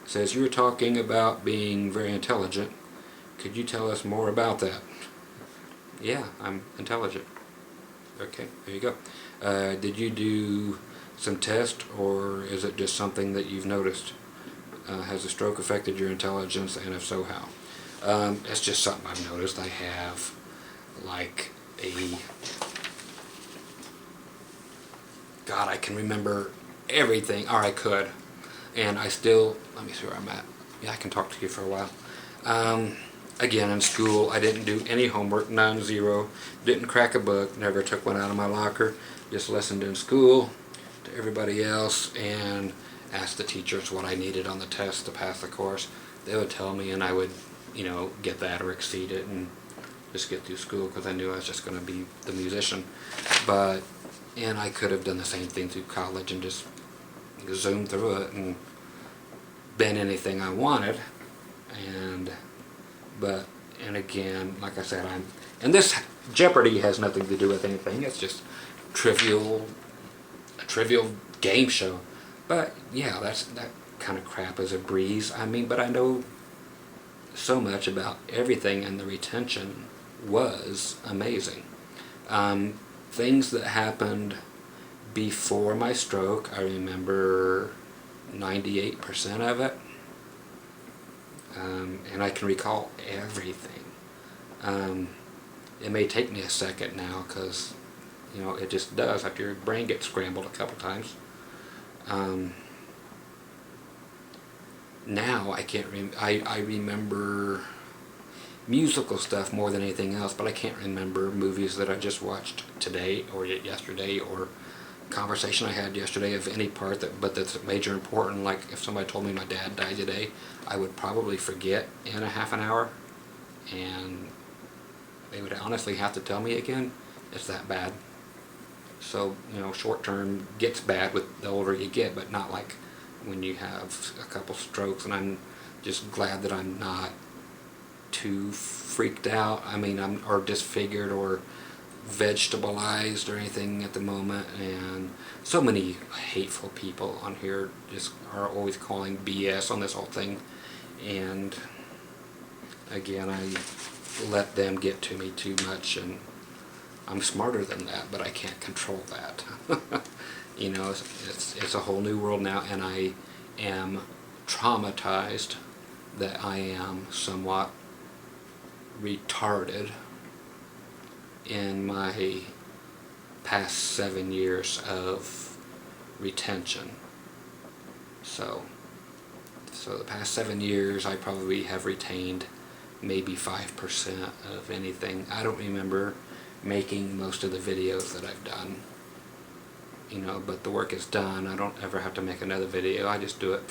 Says, you were talking about being very intelligent. Could you tell us more about that? Yeah, I'm intelligent. Okay, there you go. Did you do some test, or is it just something that you've noticed? Has a stroke affected your intelligence, and if so, how? It's just something I've noticed. I have like God, I can remember everything, or I could, and I still, let me see where I'm at. Yeah, I can talk to you for a while. Again, in school, I didn't do any homework, none, 0. Didn't crack a book, never took one out of my locker. Just listened in school to everybody else and asked the teachers what I needed on the test to pass the course. They would tell me, and I would, you know, get that or exceed it and just get through school, because I knew I was just going to be the musician. And I could have done the same thing through college and just zoomed through it and been anything I wanted. And again, like I said, and this Jeopardy has nothing to do with anything. It's just a trivial game show. But yeah, that kind of crap is a breeze. I mean, but I know so much about everything, and the retention was amazing. Things that happened before my stroke, I remember 98% of it. And I can recall everything. It may take me a second now, because, you know, it just does after your brain gets scrambled a couple times. Now I can't I remember musical stuff more than anything else, but I can't remember movies that I just watched today or yesterday, or conversation I had yesterday of any part that's major important. Like if somebody told me my dad died today, I would probably forget in a half an hour, and they would honestly have to tell me again. It's that bad. So, you know, short term gets bad with the older you get, but not like when you have a couple strokes. And I'm just glad that I'm not too freaked out. I mean, or disfigured or vegetableized or anything at the moment, and so many hateful people on here just are always calling BS on this whole thing, and again, I let them get to me too much, and I'm smarter than that, but I can't control that. You know, it's a whole new world now, and I am traumatized that I am somewhat retarded in my past 7 years of retention. So the past 7 years I probably have retained maybe 5% of anything. I don't remember making most of the videos that I've done, you know, but the work is done. I don't ever have to make another video. I just do it,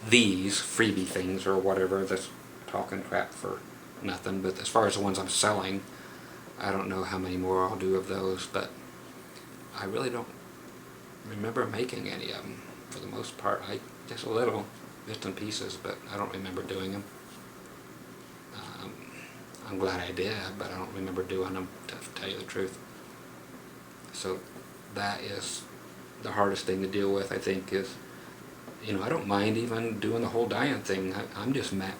these freebie things or whatever, that's talking crap for nothing. But as far as the ones I'm selling, I don't know how many more I'll do of those, but I really don't remember making any of them for the most part. Just a little, bits and pieces, but I don't remember doing them. I'm glad I did, but I don't remember doing them, to tell you the truth. So that is the hardest thing to deal with, I think, is, you know, I don't mind even doing the whole dying thing. I'm just mad.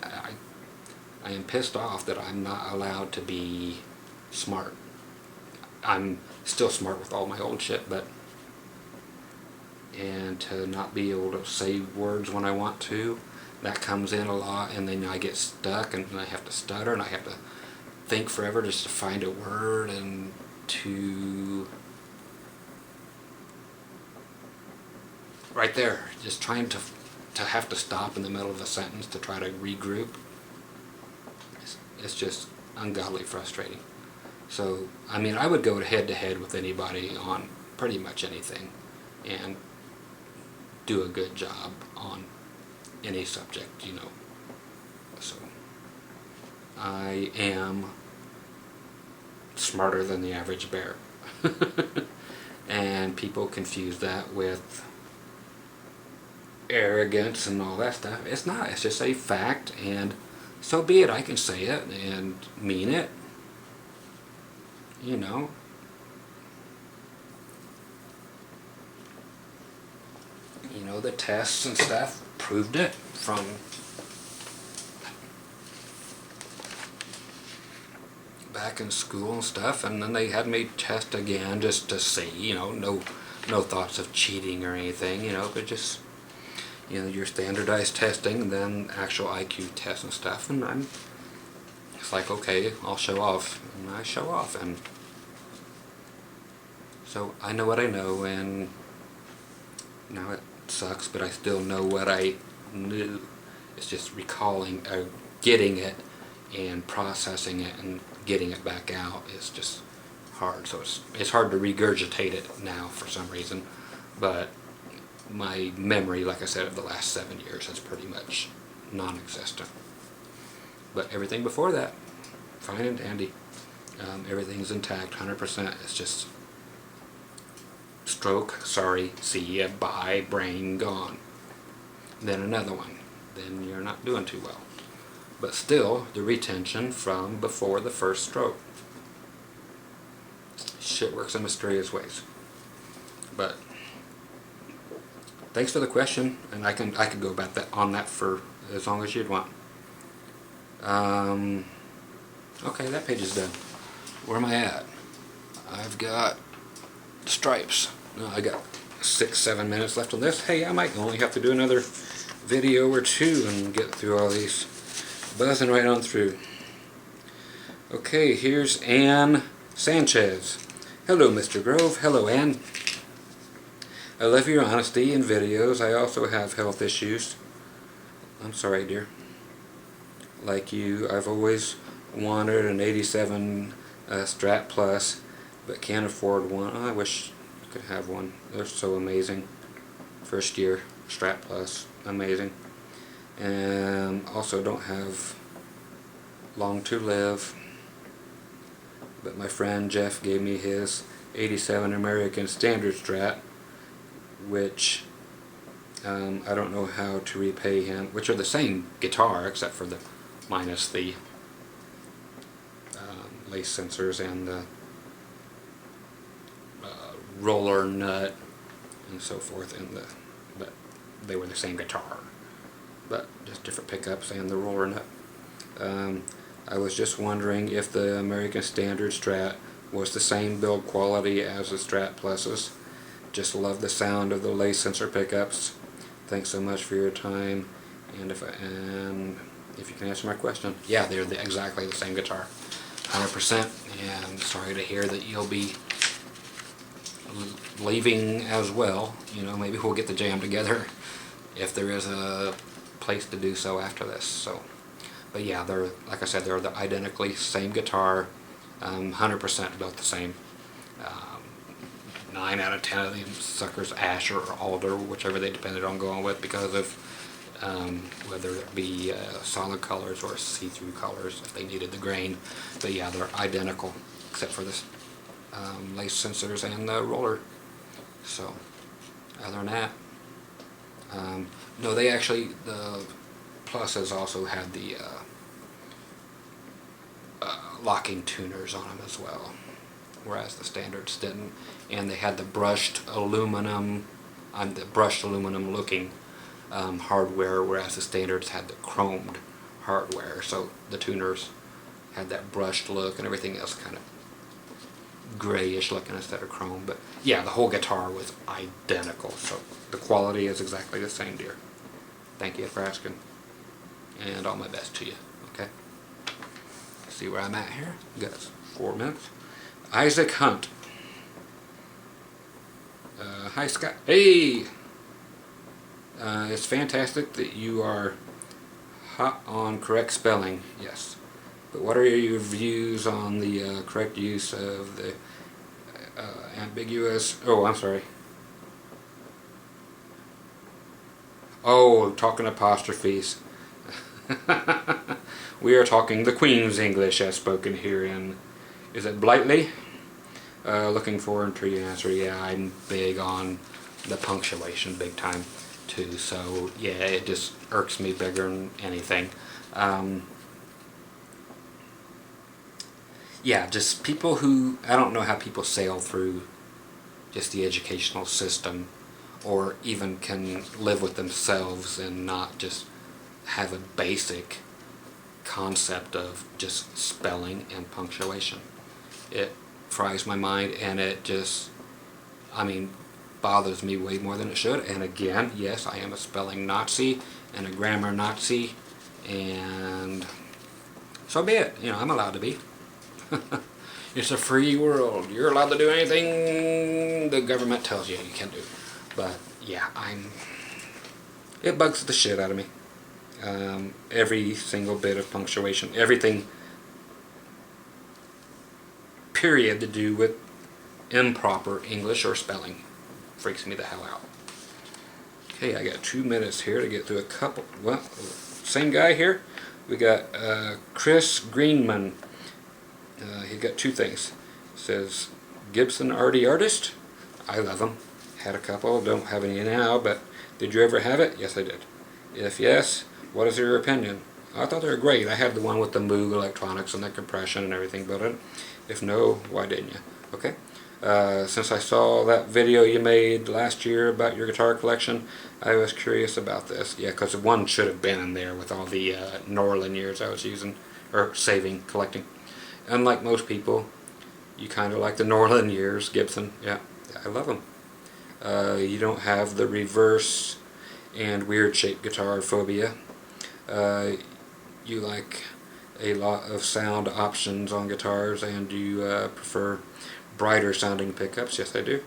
I am pissed off that I'm not allowed to be smart. I'm still smart with all my old shit, but, and to not be able to say words when I want to, that comes in a lot, and then I get stuck, and I have to stutter, and I have to think forever just to find a word, and to, right there, just trying to have to stop in the middle of a sentence to try to regroup. It's just ungodly frustrating. So, I mean, I would go head to head with anybody on pretty much anything and do a good job on any subject, you know. So, I am smarter than the average bear. And people confuse that with arrogance and all that stuff. It's not. It's just a fact, and so be it. I can say it and mean it. You know. You know, the tests and stuff proved it from back in school and stuff, and then they had me test again just to see, you know, no thoughts of cheating or anything, you know, but just, you know, your standardized testing and then actual IQ tests and stuff, and it's like, okay, I'll show off, and I show off, and so I know what I know, and now it sucks, but I still know what I knew. It's just recalling, getting it, and processing it, and getting it back out is just hard. So it's hard to regurgitate it now for some reason, but my memory, like I said, of the last 7 years is pretty much non-existent. But everything before that, fine and dandy. Everything's intact, 100%. It's just stroke, sorry, see ya, bye, brain gone. Then another one. Then you're not doing too well. But still, the retention from before the first stroke. Shit works in mysterious ways. But thanks for the question, and I could go about that on that for as long as you'd want. Okay, that page is done. Where am I at? I've got stripes. No, I got 6-7 minutes left on this. Hey, I might only have to do another video or two and get through all these. Buzzing right on through. Okay, here's Ann Sanchez. Hello, Mr. Grove. Hello, Ann. I love your honesty in videos. I also have health issues. I'm sorry, dear. Like you, I've always wanted an 87 Strat Plus, but can't afford one. Oh, I wish I could have one. They're so amazing. First year Strat Plus, amazing. And also don't have long to live, but my friend Jeff gave me his 87 American Standard Strat, which I don't know how to repay him, which are the same guitar except for the minus the lace sensors and the roller nut and so forth, but they were the same guitar, but just different pickups and the roller nut. I was just wondering if the American Standard Strat was the same build quality as the Strat Pluses. Just love the sound of the lace sensor pickups. Thanks so much for your time, and if you can answer my question, yeah, they're exactly the same guitar, 100%. And sorry to hear that you'll be leaving as well. You know, maybe we'll get the jam together if there is a place to do so after this. So, but yeah, they're, like I said, they're the identically same guitar, 100% built the same. 9 out of 10 of these suckers ash or alder, whichever they depended on going with, because of whether it be solid colors or see-through colors if they needed the grain. But yeah, they're identical except for this lace sensors and the roller. So other than that, no, they actually, the pluses also had the locking tuners on them as well, whereas the standards didn't. And they had the brushed aluminum looking hardware, whereas the standards had the chromed hardware. So the tuners had that brushed look, and everything else kind of grayish looking instead of chrome. But yeah, the whole guitar was identical, so the quality is exactly the same, dear. Thank you for asking, and all my best to you. Okay, see where I'm at here. Got 4 minutes. Isaac Hunt. Hi Scott. Hey! It's fantastic that you are hot on correct spelling. Yes. But what are your views on the correct use of the ambiguous... Oh, I'm sorry. Oh, talking apostrophes. We are talking the Queen's English as spoken here in... Is it Blightly? Looking forward to your answer. Yeah, I'm big on the punctuation, big time too. So yeah, it just irks me bigger than anything. Yeah, just people who, I don't know how people sail through just the educational system, or even can live with themselves and not just have a basic concept of just spelling and punctuation. It fries my mind, and it just, I mean, bothers me way more than it should. And again, yes, I am a spelling Nazi and a grammar Nazi, and so be it. You know, I'm allowed to be. It's a free world. You're allowed to do anything the government tells you you can do. But yeah, it bugs the shit out of me. Every single bit of punctuation, everything period to do with improper English or spelling freaks me the hell out. Okay, I got 2 minutes here to get through a couple. Well, same guy here. We got Chris Greenman. He got 2 things. It says Gibson RD Artist. I love them. Had a couple. Don't have any now, but did you ever have it? Yes, I did. If yes, what is your opinion? I thought they were great. I had the one with the Moog electronics and the compression and everything built in. If no, why didn't you? Okay. Since I saw that video you made last year about your guitar collection, I was curious about this. Yeah, because one should have been in there with all the Norlin years I was using, or saving, collecting. Unlike most people, you kind of like the Norlin years, Gibson. Yeah, I love them. You don't have the reverse and weird shaped guitar phobia. You like a lot of sound options on guitars, and you prefer brighter sounding pickups. Yes, I do.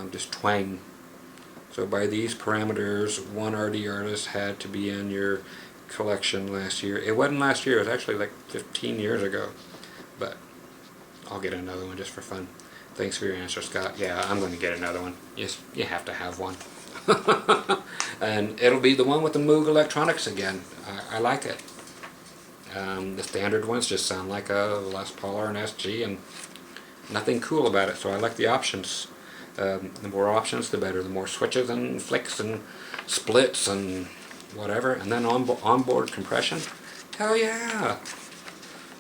Just twang. So by these parameters, one RD Artist had to be in your collection last year. It wasn't last year, it was actually like 15 years ago. But I'll get another one just for fun. Thanks for your answer, Scott. Yeah, I'm going to get another one. Yes, you have to have one. And it'll be the one with the Moog electronics again. I like it. The standard ones just sound like a Les Paul or an SG, and nothing cool about it. So I like the options. The more options, the better. The more switches and flicks and splits and whatever. And then onboard compression. Hell yeah!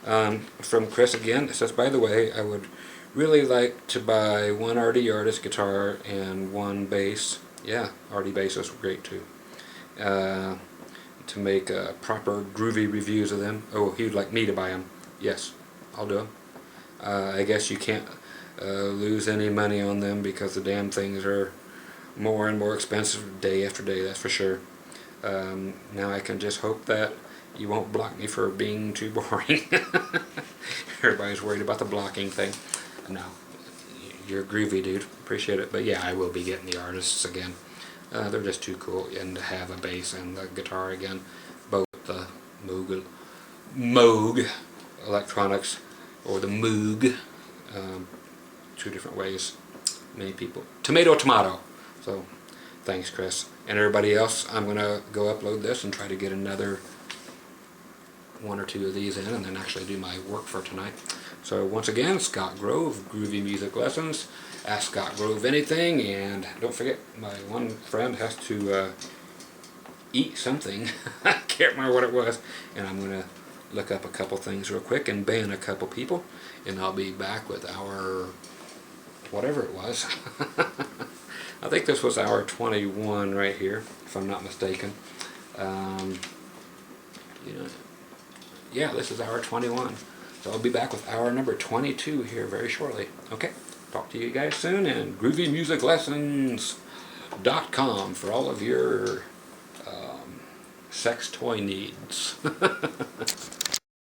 From Chris again, it says, by the way, I would really like to buy one Artie Artist guitar and one bass. Yeah, Artie basses were great too. To make proper groovy reviews of them. Oh, he would like me to buy them. Yes, I'll do them. I guess you can't lose any money on them because the damn things are more and more expensive day after day, that's for sure. Now I can just hope that you won't block me for being too boring. Everybody's worried about the blocking thing. No, you're groovy, dude. Appreciate it. But yeah, I will be getting the artists again. They're just too cool, and to have a bass and the guitar again, both the Moog Electronics or the Moog, two different ways. Many people, tomato. So thanks, Chris, and everybody else. I'm gonna go upload this and try to get another one or two of these in, and then actually do my work for tonight. So once again, Scott Grove, Groovy Music Lessons. Ask Scott Grove anything, and don't forget, my one friend has to eat something. I can't remember what it was, and I'm going to look up a couple things real quick and ban a couple people, and I'll be back with our, whatever it was. I think this was hour 21 right here, if I'm not mistaken. Yeah, this is hour 21. So I'll be back with hour number 22 here very shortly. Okay, talk to you guys soon, and groovymusiclessons.com for all of your sex toy needs.